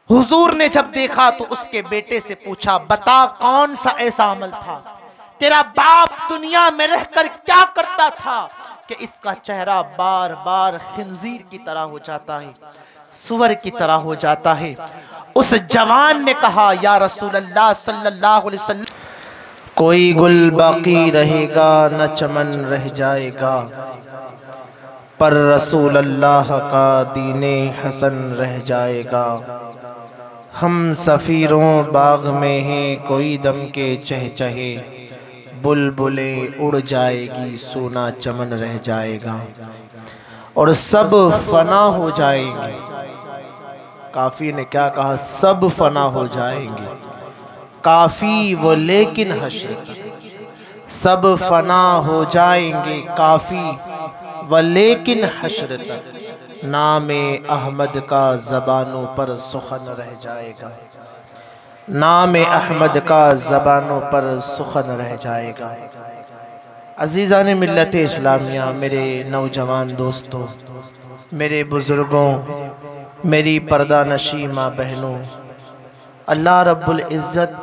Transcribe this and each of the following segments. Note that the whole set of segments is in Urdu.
حضور نے جب دیکھا تو اس کے بیٹے سے پوچھا، بتا کون سا ایسا عمل تھا، تیرا باپ دنیا میں رہ کر کیا کرتا تھا کہ اس کا چہرہ بار بار خنزیر کی طرح ہو جاتا ہے، سور کی طرح ہو جاتا ہے۔ اس جوان نے کہا، یا رسول اللہ صلی اللہ علیہ وسلم، کوئی گل باقی رہے گا نہ چمن رہ جائے گا، پر رسول اللہ کا دین حسن رہ جائے گا۔ ہم سفیروں باغ میں ہیں کوئی دم کے چہچہے، بلبلیں اڑ جائے گی سونا چمن رہ جائے گا، اور سب فنا ہو جائیں گے۔ کافی نے کیا کہا؟ سب فنا ہو جائیں گے، کافی وہ لیکن حشر تک۔ سب فنا ہو جائیں گے کافی وہ لیکن حشر تک، نام احمد کا زبانوں پر سخن رہ جائے گا، نام احمد کا زبانوں پر سخن رہ جائے گا۔ عزیزان ملت اسلامیہ، میرے نوجوان دوستوں، میرے بزرگوں، میری پردہ نشین ماں بہنوں، اللہ رب العزت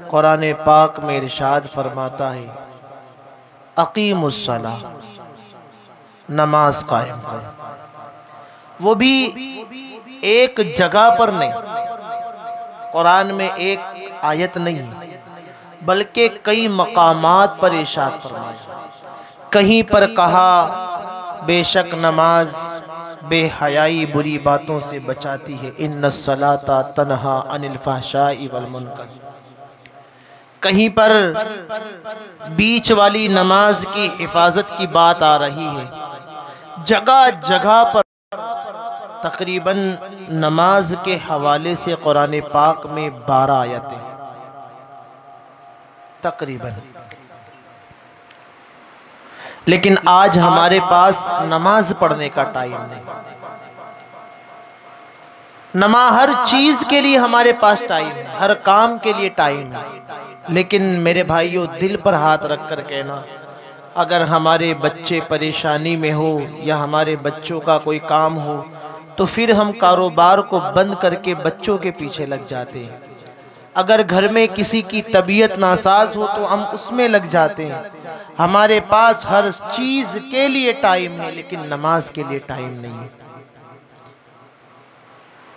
قرآن پاک میں ارشاد فرماتا ہے، اقیم الصلاۃ، نماز قائم کرو۔ وہ بھی ایک جگہ پر نہیں، قرآن میں ایک آیت نہیں بلکہ کئی مقامات پر ارشاد فرمایا۔ کہیں پر کہا بے شک نماز بے حیائی بری باتوں سے بچاتی ہے، ان الصلاۃ تنہی عن الفحشاء والمنکر۔ کہیں پر بیچ والی نماز کی حفاظت کی بات آ رہی ہے۔ جگہ جگہ پر تقریباً نماز کے حوالے سے قرآن پاک میں 12 آیتیں تقریباً، لیکن آج ہمارے پاس نماز پڑھنے کا ٹائم نہیں۔ ہر چیز کے لیے ہمارے پاس ٹائم ہے، ہر کام کے لیے ٹائم ہے، لیکن میرے بھائیوں دل پر ہاتھ رکھ کر کہنا، اگر ہمارے بچے پریشانی میں ہو یا ہمارے بچوں کا کوئی کام ہو تو پھر ہم کاروبار کو بند کر کے بچوں کے پیچھے لگ جاتے ہیں۔ اگر گھر میں کسی کی طبیعت ناساز ہو تو ہم اس میں لگ جاتے ہیں۔ ہمارے پاس ہر چیز کے لیے ٹائم ہے لیکن نماز کے لیے ٹائم نہیں ہے۔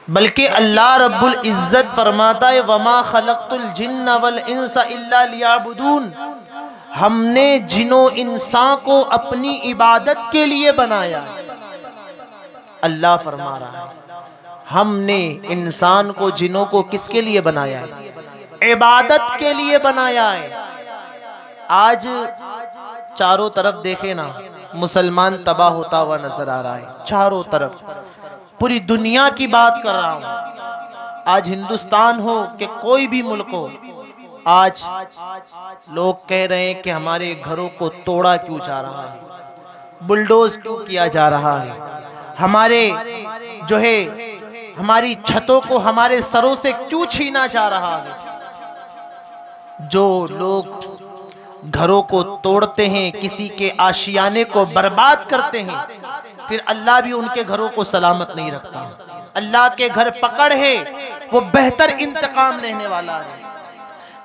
بلکہ اللہ رب العزت فرماتا ہے، وَمَا خَلَقْتُ الْجِنَّ وَالْإِنسَ إِلَّا لِيَعْبُدُونَ۔ ہم نے جن و انسان کو اپنی عبادت کے لیے بنایا۔ اللہ فرما رہا ہے ہم نے انسان کو، جنوں کو کس کے لیے بنایا ہے؟ عبادت کے لیے بنایا ہے۔ آج چاروں طرف دیکھیں نا، مسلمان تباہ ہوتا ہوا نظر آ رہا ہے، چاروں طرف، پوری دنیا کی بات کر رہا ہوں۔ آج ہندوستان ہو کہ کوئی بھی ملک ہو، آج لوگ کہہ رہے ہیں کہ ہمارے گھروں کو توڑا کیوں جا رہا ہے، بلڈوز کیوں کیا جا رہا ہے، ہمارے جو ہے ہماری چھتوں کو ہمارے سروں سے کیوں چھینا جا رہا ہے۔ جو لوگ گھروں کو توڑتے ہیں، کسی کے آشیانے کو برباد کرتے ہیں، پھر اللہ بھی ان کے گھروں کو سلامت نہیں رکھتا۔ اللہ کے گھر پکڑ ہے، وہ بہتر انتقام لینے والا ہے۔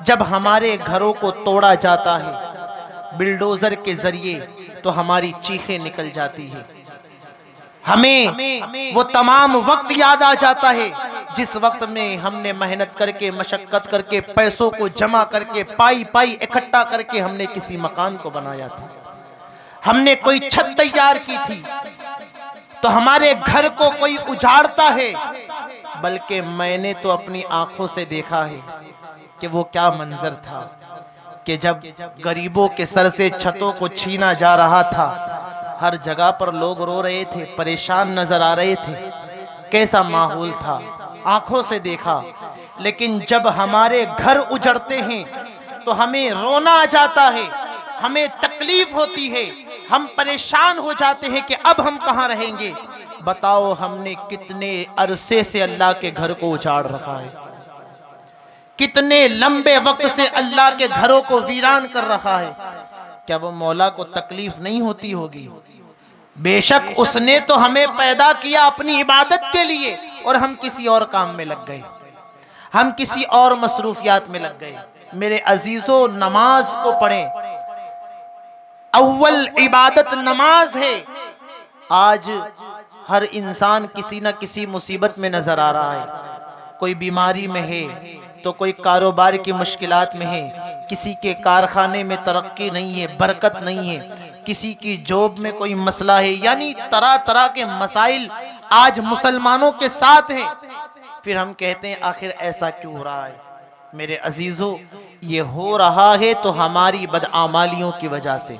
جب ہمارے گھروں کو توڑا جاتا ہے بلڈوزر کے ذریعے تو ہماری چیخیں نکل جاتی ہیں۔ ہمیں وہ تمام وقت یاد آ جاتا ہے جس وقت میں ہم نے محنت کر کے، مشقت کر کے، پیسوں کو جمع کر کے، پائی پائی اکٹھا کر کے ہم نے کسی مکان کو بنایا تھا، ہم نے کوئی چھت تیار کی تھی، تو ہمارے گھر کو کوئی اجاڑتا ہے۔ بلکہ میں نے تو اپنی آنکھوں سے دیکھا ہے کہ وہ کیا منظر تھا کہ جب غریبوں کے سر سے چھتوں کو چھینا جا رہا تھا، ہر جگہ پر لوگ رو رہے تھے، پریشان نظر آ رہے تھے، کیسا ماحول تھا، آنکھوں سے دیکھا۔ لیکن جب ہمارے گھر اجڑتے ہیں تو ہمیں رونا آ جاتا ہے، ہمیں تکلیف ہوتی ہے، ہم پریشان ہو جاتے ہیں کہ اب ہم کہاں رہیں گے۔ بتاؤ ہم نے کتنے عرصے سے اللہ کے گھر کو اجاڑ رکھا ہے، کتنے لمبے وقت سے اللہ کے گھروں کو ویران کر رہا ہے۔ کیا وہ مولا کو تکلیف نہیں ہوتی ہوگی؟ بے شک اس نے تو ہمیں پیدا کیا اپنی عبادت کے لیے، اور ہم کسی اور کام میں لگ گئے۔ ہم کسی اور مصروفیات میں لگ گئے۔ میرے عزیزو، نماز کو پڑھیں، اول عبادت نماز ہے۔ آج ہر انسان کسی نہ کسی مصیبت میں نظر آ رہا ہے، کوئی بیماری میں ہے تو کوئی کاروبار کی مشکلات میں ہے، کسی کے کارخانے میں ترقی نہیں ہے، برکت نہیں ہے، کسی کی جاب میں کوئی مسئلہ ہے، یعنی طرح طرح کے مسائل آج مسلمانوں کے ساتھ ہیں۔ پھر ہم کہتے ہیں آخر ایسا کیوں ہو رہا ہے؟ میرے عزیزو، یہ ہو رہا ہے تو ہماری بدعمالیوں کی وجہ سے،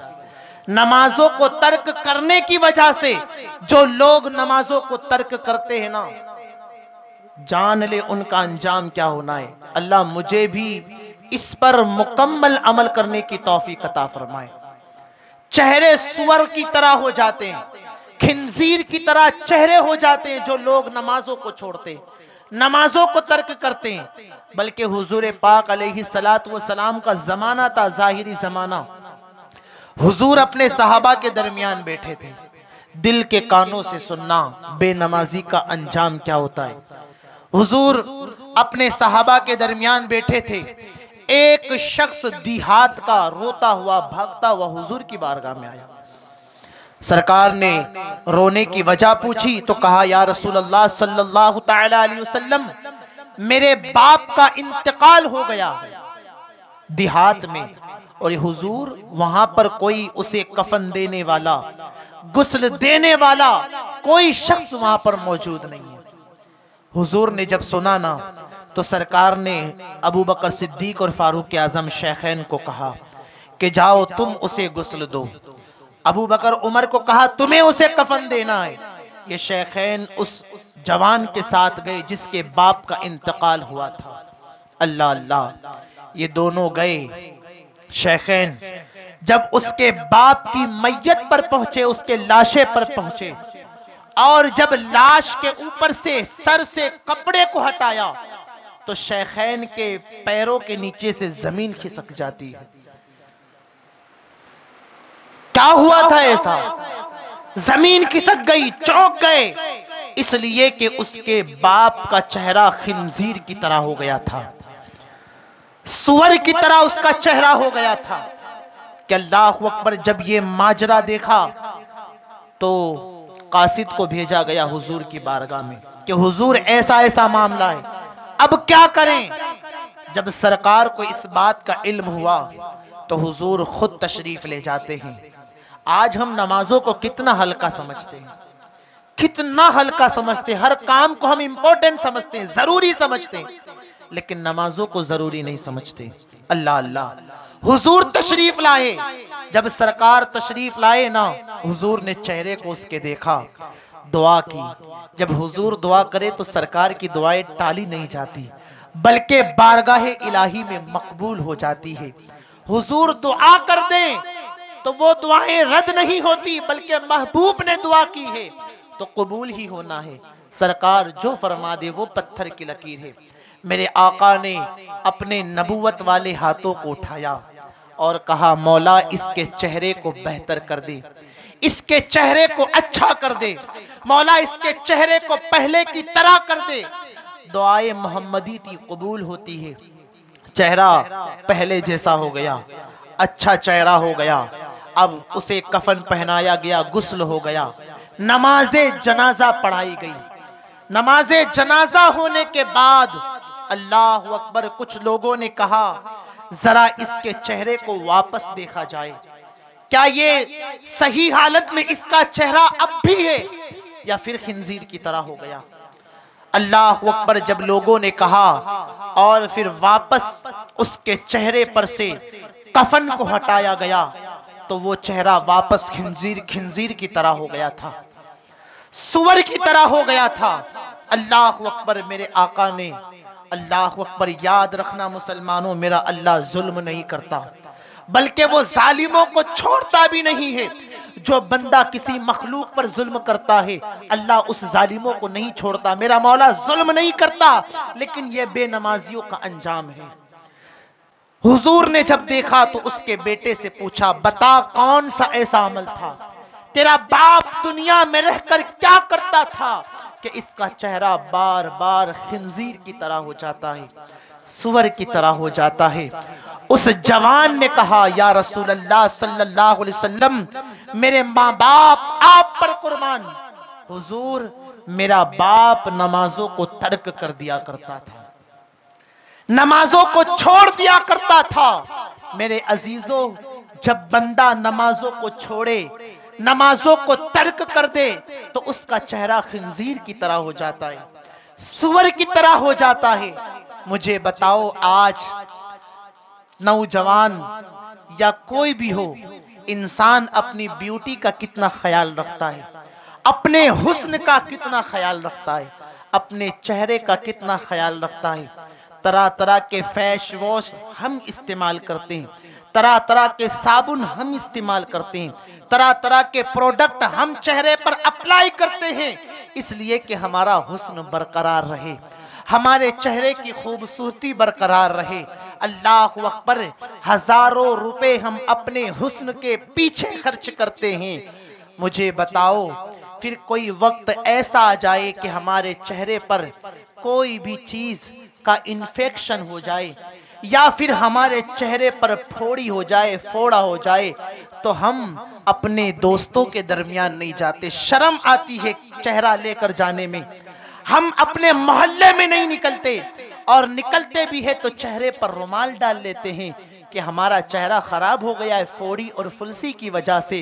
نمازوں کو ترک کرنے کی وجہ سے۔ جو لوگ نمازوں کو ترک کرتے ہیں نا، جان لے ان کا انجام کیا ہونا ہے۔ اللہ مجھے بھی اس پر مکمل عمل کرنے کی توفیق عطا فرمائے۔ چہرے سور کی طرح ہو جاتے ہیں، خنزیر کی طرح چہرے ہو جاتے ہیں جو لوگ نمازوں کو چھوڑتے ہیں، نمازوں کو ترک کرتے ہیں۔ بلکہ حضور پاک علیہ السلام کا زمانہ تھا، ظاہری زمانہ۔ حضور اپنے صحابہ کے درمیان بیٹھے تھے، دل کے کانوں سے سننا بے نمازی کا انجام کیا ہوتا ہے۔ حضور اپنے صحابہ کے درمیان بیٹھے تھے، ایک شخص دیہات کا روتا ہوا بھاگتا ہوا حضور کی بارگاہ میں آیا۔ سرکار نے رونے کی وجہ پوچھی تو کہا، یا رسول اللہ صلی اللہ تعالی علیہ وسلم، میرے باپ کا انتقال ہو گیا ہے دیہات میں، اور حضور وہاں پر کوئی اسے کفن دینے والا، غسل دینے والا کوئی شخص وہاں پر موجود نہیں ہے۔ حضور نے جب سنا نا تو سرکار نے ابو بکر صدیق اور فاروق اعظم شیخین کو کہا کہ جاؤ تم اسے غسل دو۔ ابو بکر عمر کو کہا تمہیں اسے کفن دینا ہے۔ یہ شیخین اس جوان کے ساتھ گئے جس کے باپ کا انتقال ہوا تھا۔ اللہ اللہ، یہ دونوں گئے شیخین، جب اس کے باپ کی میت پر پہنچے، اس کے لاشے پر پہنچے، اور جب لاش کے اوپر سے سر سے کپڑے کو ہٹایا تو شیخین کے پیروں کے نیچے سے زمین کھسک جاتی ہے۔ کیا ہوا تھا ایسا؟ زمین کھسک گئی، چونک گئے، اس لیے کہ اس کے باپ کا چہرہ خنزیر کی طرح ہو گیا تھا، سور کی طرح اس کا چہرہ ہو گیا تھا۔ کہ اللہ اکبر، جب یہ ماجرا دیکھا تو قاصد کو بھیجا گیا حضور کی بارگاہ میں کہ حضور ایسا ایسا معاملہ ہے، اب کیا کریں؟ جب سرکار کو اس بات کا علم ہوا تو حضور خود تشریف لے جاتے ہیں۔ آج ہم نمازوں کو کتنا ہلکا سمجھتے ہیں، کتنا ہلکا سمجھتے ہیں، ہر کام کو ہم امپورٹنٹ سمجھتے ہیں، ضروری سمجھتے ہیں، لیکن نمازوں کو ضروری نہیں سمجھتے۔ اللہ اللہ، حضور تشریف لائے، جب سرکار تشریف لائے نا، حضور نے چہرے کو اس کے دیکھا، دعا کی۔ جب حضور دعا کرے تو سرکار کی دعائیں ٹالی نہیں جاتی بلکہ بارگاہ الہی میں مقبول ہو جاتی ہے۔ حضور دعا کر دیں تو وہ دعائیں رد نہیں ہوتی بلکہ محبوب نے دعا کی ہے تو قبول ہی ہونا ہے۔ سرکار جو فرما دے وہ پتھر کی لکیر ہے۔ میرے آقا نے اپنے نبوت والے ہاتھوں کو اٹھایا اور کہا مولا اس کے چہرے کو بہتر کر دے، اس کے چہرے کو اچھا کر دے، مولا اس کے چہرے کو پہلے کی طرح کر دے۔ دعائے محمدی تھی، قبول ہوتی ہے۔ چہرہ پہلے جیسا ہو گیا، اچھا چہرہ ہو گیا۔ اب اسے کفن پہنایا گیا، غسل ہو گیا، نماز جنازہ پڑھائی گئی۔ نماز جنازہ ہونے کے بعد اللہ اکبر، کچھ لوگوں نے کہا ذرا اس کے چہرے کو واپس دیکھا جائے، کیا یہ صحیح حالت میں اس کا چہرہ اب بھی ہے یا پھر خنزیر کی طرح ہو گیا؟ اللہ اکبر، جب لوگوں نے کہا اور پھر واپس اس کے چہرے پر سے کفن کو ہٹایا گیا تو وہ چہرہ واپس خنزیر کی طرح ہو گیا تھا، سور کی طرح ہو گیا تھا۔ اللہ اکبر، میرے آقا نے، اللہ اکبر، یاد رکھنا مسلمانوں، میرا اللہ ظلم نہیں کرتا بلکہ وہ ظالموں کو چھوڑتا بھی نہیں ہے۔ جو بندہ کسی مخلوق پر ظلم کرتا ہے اللہ اس ظالموں کو نہیں چھوڑتا۔ میرا مولا ظلم نہیں کرتا، لیکن یہ بے نمازیوں کا انجام ہے۔ حضور نے جب دیکھا تو اس کے بیٹے سے پوچھا بتا کون سا ایسا عمل تھا، تیرا باپ دنیا میں رہ کر کیا کرتا تھا کہ اس کا چہرہ بار بار خنزیر کی طرح ہو جاتا ہے، سور کی طرح ہو جاتا ہے۔ اس جوان نے کہا یا رسول اللہ صلی اللہ علیہ وسلم، میرے ماں باپ آپ پر قربان، حضور میرا باپ نمازوں کو ترک کر دیا کرتا تھا، نمازوں کو چھوڑ دیا کرتا تھا۔ میرے عزیزوں، جب بندہ نمازوں کو چھوڑے، نمازوں کو ترک کر دے، تو اس کا چہرہ خنزیر کی طرح ہو جاتا ہے، سور کی طرح ہو جاتا ہے۔ مجھے بتاؤ، آج نوجوان یا کوئی بھی ہو، انسان اپنی بیوٹی کا کتنا خیال رکھتا ہے، اپنے حسن کا کتنا خیال رکھتا ہے، اپنے چہرے کا کتنا خیال رکھتا ہے۔ طرح طرح کے فیش واش ہم استعمال کرتے ہیں، طرح طرح کے صابن ہم استعمال کرتے ہیں، طرح طرح کے پروڈکٹ ہم چہرے پر اپلائی کرتے ہیں، اس لیے کہ ہمارا حسن برقرار رہے، ہمارے چہرے کی خوبصورتی برقرار رہے۔ اللہ اکبر، ہزاروں روپے ہم اپنے حسن کے پیچھے خرچ کرتے ہیں۔ مجھے بتاؤ، پھر کوئی وقت ایسا آ جائے کہ ہمارے چہرے پر کوئی بھی چیز کا انفیکشن ہو جائے، یا پھر ہمارے چہرے پر پھوڑی ہو جائے، پھوڑا ہو جائے، تو ہم اپنے دوستوں کے درمیان نہیں جاتے، شرم آتی ہے چہرہ لے کر جانے میں۔ ہم اپنے محلے میں نہیں نکلتے، اور نکلتے بھی ہے تو چہرے پر رومال ڈال لیتے ہیں کہ ہمارا چہرہ خراب ہو گیا ہے پھوڑی اور فلسی کی وجہ سے۔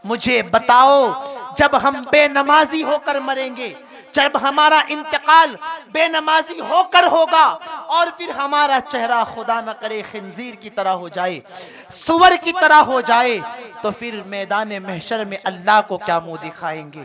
مجھے بتاؤ، جب ہم بے نمازی ہو کر مریں گے، جب ہمارا انتقال بے نمازی ہو کر ہوگا، اور پھر ہمارا چہرہ خدا نہ کرے خنزیر کی طرح ہو جائے، سور کی طرح ہو جائے، تو پھر میدان محشر میں اللہ کو کیا منہ دکھائیں گے؟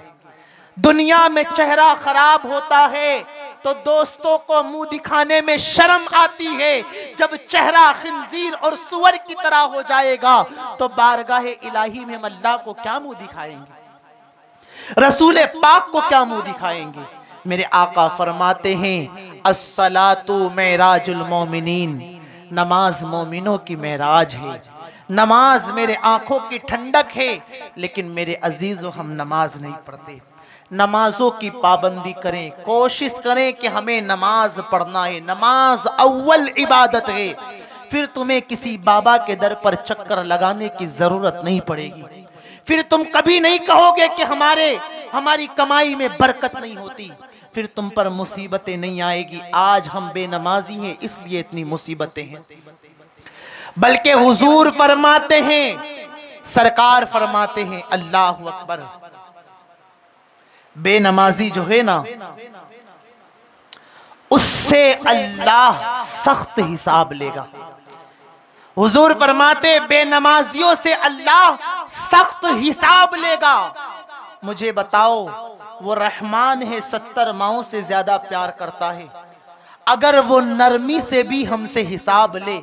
دنیا میں چہرہ خراب ہوتا ہے تو دوستوں کو منہ دکھانے میں شرم آتی ہے، جب چہرہ خنزیر اور سور کی طرح ہو جائے گا تو بارگاہ الہی میں ہم اللہ کو کیا منہ دکھائیں گے؟ رسول پاک کو کیا منہ دکھائیں گے؟ میرے آقا فرماتے ہیں الصلاۃ معراج المومنین، نماز مومنوں کی معراج ہے، نماز میرے آنکھوں کی ٹھنڈک ہے۔ لیکن میرے عزیزو، ہم نماز نہیں پڑھتے۔ نمازوں کی پابندی کریں، کوشش کریں کہ ہمیں نماز پڑھنا ہے، نماز اول عبادت ہے، پھر تمہیں کسی بابا کے در پر چکر لگانے کی ضرورت نہیں پڑے گی، پھر تم کبھی نہیں کہو گے کہ ہماری کمائی میں برکت نہیں ہوتی، پھر تم پر مصیبتیں نہیں آئے گی۔ آج ہم بے نمازی ہیں اس لیے اتنی مصیبتیں ہیں، بلکہ حضور فرماتے ہیں، سرکار فرماتے ہیں، اللہ اکبر، بے نمازی جو ہے نا، اس سے اللہ سخت حساب لے گا۔ حضور فرماتے بے نمازیوں سے اللہ سخت حساب لے گا۔ مجھے بتاؤ، وہ رحمان ہے، 70 ماؤں سے زیادہ پیار کرتا ہے، اگر وہ نرمی سے بھی ہم سے حساب لے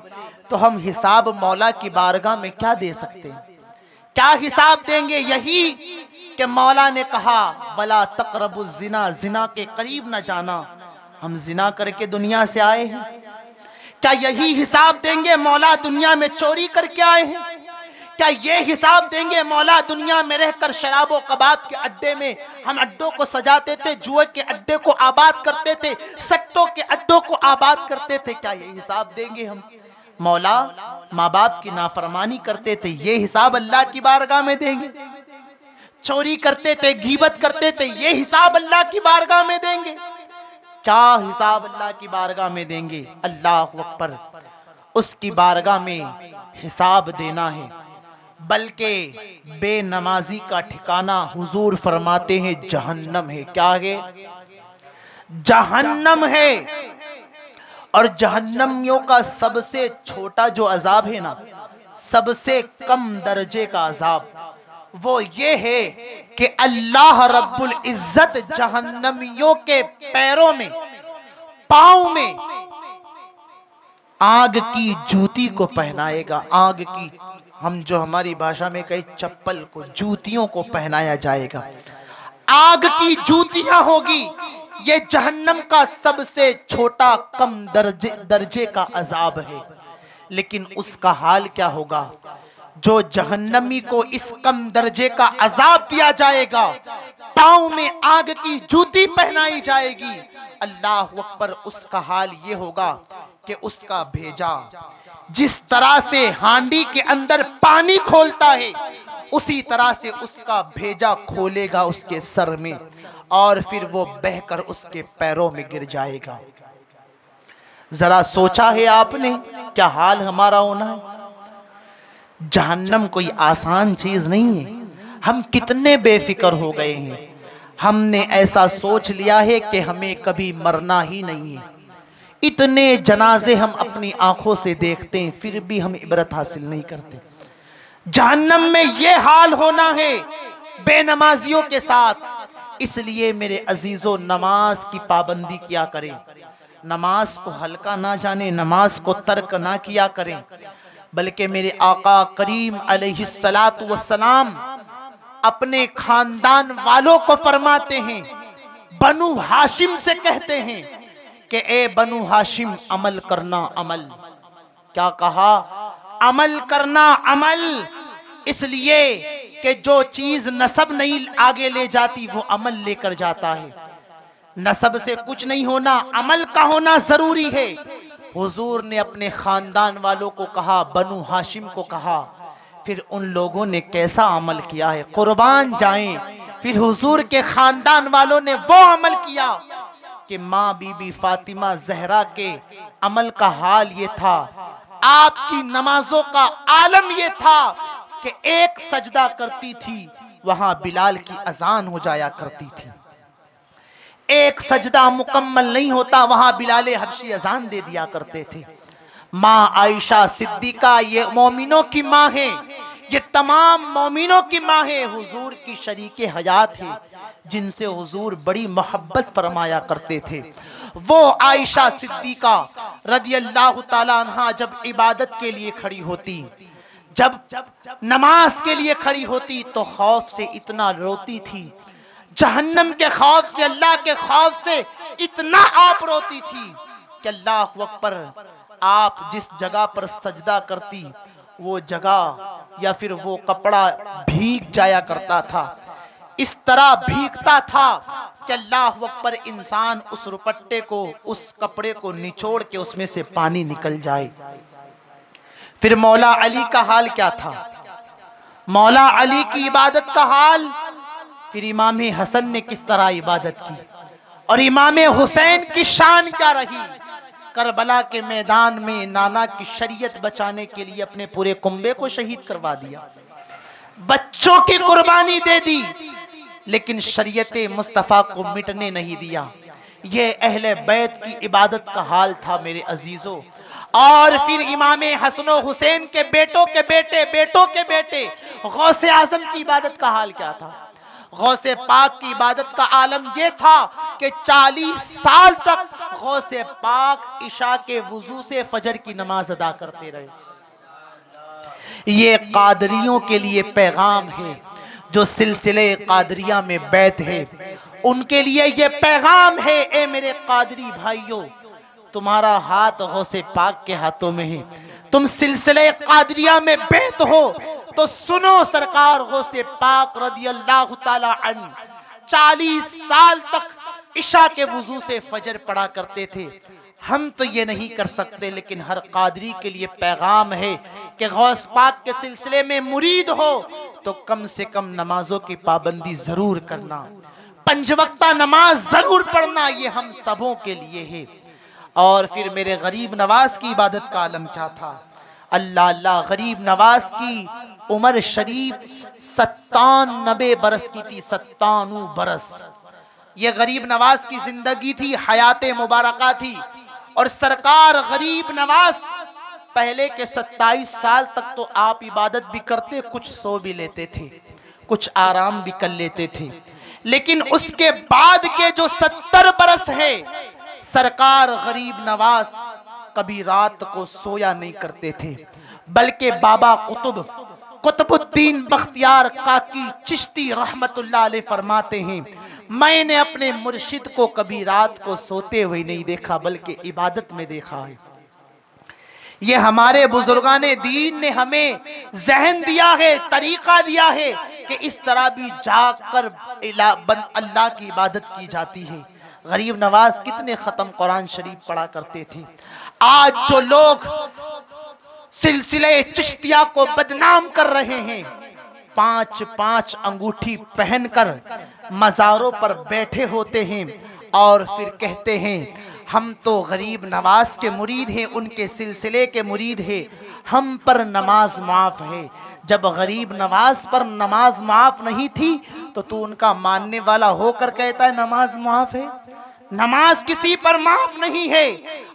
تو ہم حساب مولا کی بارگاہ میں کیا دے سکتے ہیں؟ کیا حساب دیں گے؟ یہی کہ مولا نے کہا وَلَا تَقْرَبُوا الزِّنَا، زنا کے قریب نہ جانا۔ ہم زنا کر کے دنیا سے آئے ہیں، کیا یہی حساب دیں گے مولا دنیا میں چوری کر کے آئے ہیں؟ کیا یہ حساب دیں گے مولا دنیا میں رہ کر شراب و کباب کے اڈے میں ہم اڈوں کو سجاتے تھے، جوئے کے اڈے کو آباد کرتے تھے، سٹوں کے اڈوں کو آباد کرتے تھے، کیا یہ حساب دیں گے ہم؟ مولا ماں باپ کی نافرمانی کرتے تھے، یہ حساب اللہ کی بارگاہ میں دیں گے؟ چوری کرتے تھے، غیبت کرتے تھے، یہ حساب اللہ کی بارگاہ میں دیں گے؟ کیا حساب اللہ کی بارگاہ میں دیں گے؟ اللہ اکبر، اس کی بارگاہ میں حساب دینا ہے۔ بلکہ بے نمازی کا ٹھکانہ حضور فرماتے ہیں جہنم ہے۔ کیا ہے؟ جہنم ہے۔ اور جہنمیوں کا سب سے چھوٹا جو عذاب ہے نا، سب سے کم درجے کا عذاب، وہ یہ ہے کہ اللہ رب العزت جہنمیوں کے پیروں میں، پاؤں میں آگ کی جوتی کو پہنائے گا۔ آگ کی، ہم جو ہماری بھاشا میں کہیں چپل کو، جوتیوں کو پہنایا جائے گا، آگ کی جوتیاں ہوگی۔ یہ جہنم کا سب سے چھوٹا کم درجے کا عذاب ہے۔ لیکن اس کا حال کیا ہوگا؟ جو جہنمی کو اس کم درجے کا عذاب دیا جائے گا، پاؤں میں آگ کی جوتی پہنائی جائے گی، اللہ اکبر، اس کا حال یہ ہوگا کہ اس کا بھیجا جس طرح سے ہانڈی کے اندر پانی کھولتا ہے، اسی طرح سے اس کا بھیجا کھولے گا اس کے سر میں، اور پھر وہ بہہ کر اس کے پیروں میں گر جائے گا۔ ذرا سوچا ہے آپ نے کیا حال ہمارا ہونا ہے؟ جہنم کوئی آسان چیز نہیں ہے۔ ہم کتنے بے فکر ہو گئے ہیں، ہم نے ایسا سوچ لیا ہے کہ ہمیں کبھی مرنا ہی نہیں ہے۔ اتنے جنازے ہم اپنی آنکھوں سے دیکھتے ہیں، پھر بھی ہم عبرت حاصل نہیں کرتے۔ جہنم میں یہ حال ہونا ہے بے نمازیوں کے ساتھ۔ اس لیے میرے عزیزو، نماز کی پابندی کیا کریں، نماز کو ہلکا نہ جانے، نماز کو ترک نہ کیا کریں، بلکہ میرے آقا کریم علیہ السلام اپنے خاندان والوں کو فرماتے ہیں، بنو ہاشم سے کہتے ہیں کہ اے بنو ہاشم، عمل کرنا عمل۔ کیا کہا؟ عمل کرنا عمل، اس لیے کہ جو چیز نسب نہیں آگے لے جاتی وہ عمل لے کر جاتا ہے۔ نسب سے کچھ نہیں ہونا، عمل کا ہونا ضروری ہے۔ حضور نے اپنے خاندان والوں کو کہا، بنو ہاشم کو کہا، پھر ان لوگوں نے کیسا عمل کیا ہے، قربان جائیں۔ پھر حضور کے خاندان والوں نے وہ عمل کیا کہ ماں بی بی فاطمہ زہرا کے عمل کا حال یہ تھا، آپ کی نمازوں کا عالم یہ تھا کہ ایک سجدہ کرتی تھی وہاں بلال کی اذان ہو جایا کرتی تھی، ایک سجدہ مکمل نہیں ہوتا وہاں بلال حبشی اذان دے دیا کرتے تھے۔ ماں عائشہ صدیقہ یہ مومنوں کی ماں ہے، یہ تمام مومنوں کی ماں ہے، حضور کی شریک حیات ہے، جن سے حضور بڑی محبت فرمایا کرتے تھے۔ وہ عائشہ صدیقہ رضی اللہ تعالیٰ عنہا جب عبادت کے لیے کھڑی ہوتی، جب نماز کے لیے کھڑی ہوتی تو خوف سے اتنا روتی تھی، جہنم کے خوف سے، اللہ کے خوف سے اتنا آپ روتی تھی کہ اللہ اکبر، آپ جس جگہ پر سجدہ کرتی وہ جگہ یا پھر وہ کپڑا بھیگ جایا کرتا تھا، اس طرح بھیگتا تھا کہ اللہ اکبر، انسان اس روپٹے کو، اس کپڑے کو نچوڑ کے اس میں سے پانی نکل جائے۔ پھر مولا علی کا حال کیا تھا، مولا علی کی عبادت کا حال، پھر امام حسن نے کس طرح عبادت کی، اور امام حسین کی شان کیا رہی۔ کربلا کے میدان میں نانا کی شریعت بچانے کے لیے اپنے پورے کنبے کو شہید کروا دیا، بچوں کی قربانی دے دی، لیکن شریعت مصطفیٰ کو مٹنے نہیں دیا۔ یہ اہل بیت کی عبادت کا حال تھا میرے عزیزوں۔ اور پھر امام حسن و حسین کے بیٹوں کے بیٹے، بیٹوں کے بیٹے، غوث اعظم کی عبادت کا حال کیا تھا۔ غوث پاک کی عبادت کا عالم یہ تھا کہ 40 سال تک غوث پاک عشاء کے وضو سے فجر کی نماز ادا کرتے رہے۔ یہ قادریوں کے لیے پیغام ہے، جو سلسلے قادریہ میں بیعت ہے ان کے لیے یہ پیغام ہے، اے میرے قادری بھائیوں، تمہارا ہاتھ غوث پاک کے ہاتھوں میں ہے، تم سلسلے قادریہ میں بیعت ہو تو سنو، سرکار غوث پاک رضی اللہ تعالی عنہ 40 سال تک عشاء کے وضو سے فجر پڑھا کرتے تھے۔ ہم تو یہ نہیں کر سکتے، لیکن ہر قادری کے لیے پیغام ہے کہ غوث پاک کے سلسلے میں مرید ہو تو کم سے کم نمازوں کی پابندی ضرور کرنا، 5 وقتہ نماز ضرور پڑھنا، یہ ہم سبوں کے لیے ہے۔ اور پھر میرے غریب نواز کی عبادت کا عالم کیا تھا، اللہ اللہ، غریب نواز کی عمر شریف 97 برس کی تھی، 97 برس یہ غریب نواز کی زندگی تھی، حیات مبارکہ تھی۔ اور سرکار غریب نواز پہلے کے 27 سال تک تو آپ عبادت بھی کرتے، کچھ سو بھی لیتے تھے، کچھ آرام بھی کر لیتے تھے، لیکن اس کے بعد کے جو 70 برس ہے، سرکار غریب نواز کبھی رات کو سویا نہیں کرتے تھے، بلکہ بابا قطب الدین بختیار کاکی چشتی رحمت اللہ علیہ فرماتے ہیں، میں نے اپنے مرشد کو کبھی رات کو سوتے ہوئے نہیں دیکھا، بلکہ عبادت میں دیکھا ہے۔ یہ ہمارے بزرگان دین نے ہمیں ذہن دیا ہے، طریقہ دیا ہے کہ اس طرح بھی جاگ کر اللہ کی عبادت کی جاتی ہے۔ غریب نواز کتنے ختم قرآن شریف پڑھا کرتے تھے۔ آج جو لوگ سلسلہ چشتیہ کو بدنام کر رہے ہیں، 5 انگوٹھی پہن کر مزاروں پر بیٹھے ہوتے ہیں اور پھر کہتے ہیں ہم تو غریب نواز کے مرید ہیں، ان کے سلسلے کے مرید ہیں، ہم پر نماز معاف ہے۔ جب غریب نواز پر نماز معاف نہیں تھی تو ان کا ماننے والا ہو کر کہتا ہے نماز معاف ہے؟ نماز کسی پر معاف نہیں ہے۔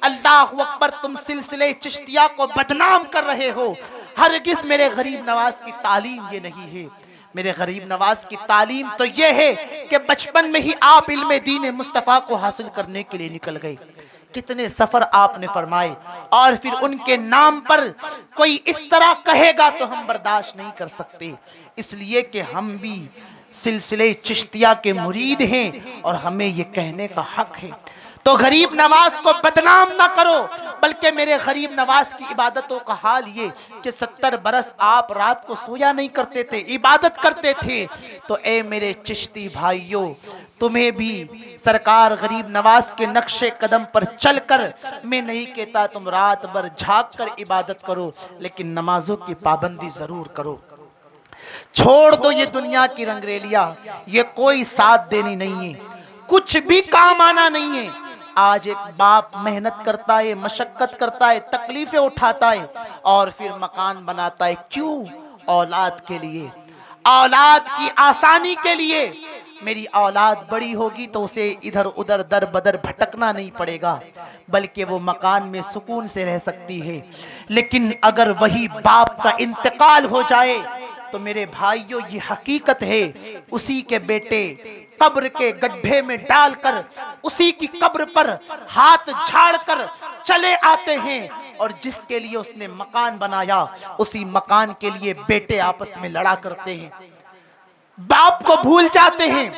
اللہ اکبر، تم سلسلے چشتیہ کو بدنام کر رہے ہو۔ ہرگز میرے غریب نواز کی تعلیم یہ نہیں ہے۔ میرے غریب نواز کی تعلیم تو یہ ہے کہ بچپن میں ہی آپ علم دین مصطفیٰ کو حاصل کرنے کے لیے نکل گئے۔ کتنے سفر آپ نے فرمائے، اور پھر ان کے نام پر کوئی اس طرح کہے گا تو ہم برداشت نہیں کر سکتے، اس لیے کہ ہم بھی سلسلے چشتیہ کے مرید ہیں اور ہمیں یہ کہنے کا حق ہے۔ تو غریب نواز کو بدنام نہ کرو، بلکہ میرے غریب نواز کی عبادتوں کا حال یہ کہ 70 برس آپ رات کو سویا نہیں کرتے تھے، عبادت کرتے تھے۔ تو اے میرے چشتی بھائیوں، تمہیں بھی سرکار غریب نواز کے نقش قدم پر چل کر، میں نہیں کہتا تم رات بھر جھاگ کر عبادت کرو، لیکن نمازوں کی پابندی ضرور کرو۔ چھوڑ دو یہ دنیا کی رنگریلیاں، یہ کوئی ساتھ دینی نہیں ہے، کچھ بھی کام آنا نہیں ہے۔ آج ایک باپ محنت کرتا ہے، مشقت کرتا ہے، تکلیفیں اٹھاتا ہے اور پھر مکان بناتا ہے، کیوں؟ اولاد کے لیے، اولاد کی آسانی کے لیے۔ میری اولاد بڑی ہوگی تو اسے ادھر ادھر در بدر بھٹکنا نہیں پڑے گا، بلکہ وہ مکان میں سکون سے رہ سکتی ہے۔ لیکن اگر وہی باپ کا انتقال ہو جائے تو میرے بھائیوں یہ حقیقت ہے، اسی کے بیٹے قبر کے گڈھے میں ڈال کر اسی کی قبر پر ہاتھ جھاڑ کر چلے آتے ہیں، اور جس کے لیے اس نے مکان بنایا اسی مکان کے لیے بیٹے آپس میں لڑا کرتے ہیں، باپ کو بھول جاتے ہیں۔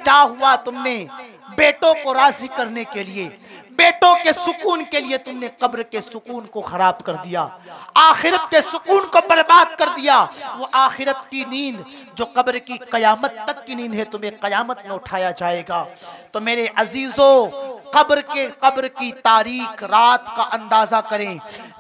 کیا ہوا؟ تم نے بیٹوں کو راضی کرنے کے لیے، بیٹوں کے سکون کے لیے تم نے قبر کے سکون کو خراب کر دیا، آخرت کے سکون کو برباد کر دیا۔ وہ آخرت کی نیند جو قبر کی قیامت تک کی نیند ہے، تمہیں قیامت میں اٹھایا جائے گا۔ تو میرے عزیزوں، قبر کی تاریک رات کا اندازہ کریں،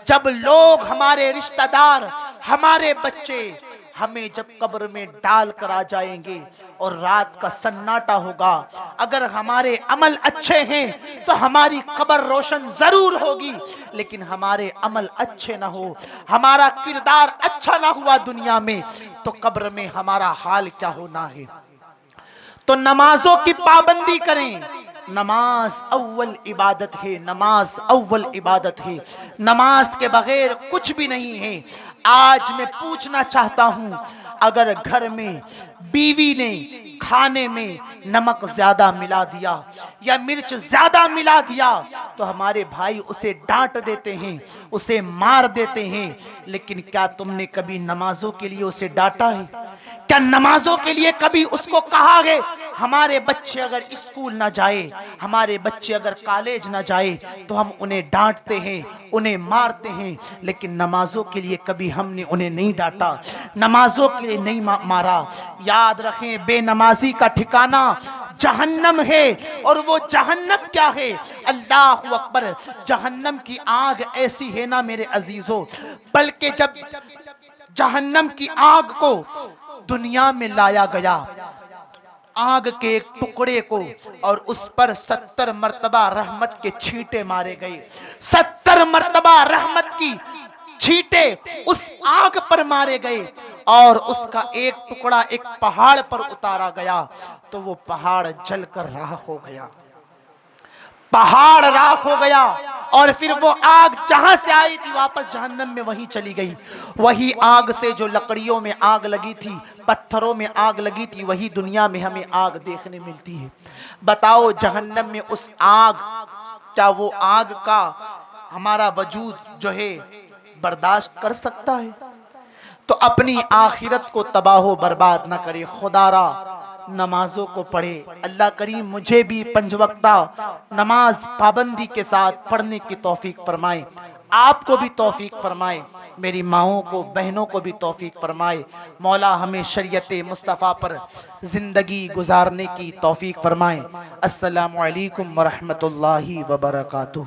جب لوگ ہمارے رشتہ دار، ہمارے بچے ہمیں جب قبر میں ڈال کر آ جائیں گے اور رات کا سناٹا ہوگا، اگر ہمارے عمل اچھے ہیں تو ہماری قبر روشن ضرور ہوگی، لیکن ہمارے عمل اچھے نہ ہو، ہمارا کردار اچھا نہ ہوا دنیا میں، تو قبر میں ہمارا حال کیا ہونا ہے۔ تو نمازوں کی پابندی کریں۔ نماز اول عبادت ہے، نماز اول عبادت ہے، نماز کے بغیر کچھ بھی نہیں ہے۔ آج میں پوچھنا چاہتا ہوں، اگر گھر میں بیوی نے کھانے میں نمک زیادہ ملا دیا یا مرچ زیادہ ملا دیا تو ہمارے بھائی اسے ڈانٹ دیتے ہیں، اسے مار دیتے ہیں، لیکن کیا تم نے کبھی نمازوں کے لیے اسے ڈانٹا ہے؟ کیا نمازوں کے لیے کبھی اس کو کہا گے ہمارے بچے اگر اسکول نہ جائے، ہمارے بچے اگر کالج نہ جائے تو ہم انہیں ڈانٹتے ہیں، انہیں مارتے ہیں، لیکن نمازوں کے لیے کبھی ہم نے انہیں نہیں ڈانٹا، نمازوں کے لیے نہیں مارا۔ یاد رکھیں، بے نمازی کا ٹھکانہ جہنم ہے، اور وہ جہنم کیا ہے؟ اللہ اکبر، جہنم کی آگ ایسی ہے نا میرے عزیزوں، بلکہ جب جہنم کی آگ کو دنیا میں لایا گیا، آگ کے ایک ٹکڑے کو، اور اس پر 70 مرتبہ رحمت کے چھینٹے مارے گئے، 70 مرتبہ رحمت کی چھینٹے اس آگ پر مارے گئے، اور اس کا ایک ٹکڑا ایک پہاڑ پر اتارا گیا تو وہ پہاڑ جل کر راکھ ہو گیا، پہاڑ راکھ ہو گیا، اور پھر وہ آگ جہاں سے آئی تھی واپس جہنم میں وہیں چلی گئی۔ وہی آگ سے جو لکڑیوں میں آگ لگی تھی، پتھروں میں آگ لگی تھی، وہی دنیا میں ہمیں آگ دیکھنے ملتی ہے۔ بتاؤ جہنم میں اس آگ، کیا وہ آگ کا ہمارا وجود جو ہے برداشت کر سکتا ہے؟ تو اپنی آخرت کو تباہ و برباد نہ کرے، خدا را نمازوں کو پڑھے۔ اللہ کریم مجھے بھی 5 وقتہ نماز پابندی کے ساتھ پڑھنے کی توفیق فرمائے۔ آپ کو بھی توفیق فرمائے، میری ماؤں کو، بہنوں کو بھی توفیق فرمائے۔ مولا ہمیں شریعت مصطفیٰ پر زندگی گزارنے کی توفیق فرمائے۔ السلام علیکم ورحمۃ اللہ وبرکاتہ۔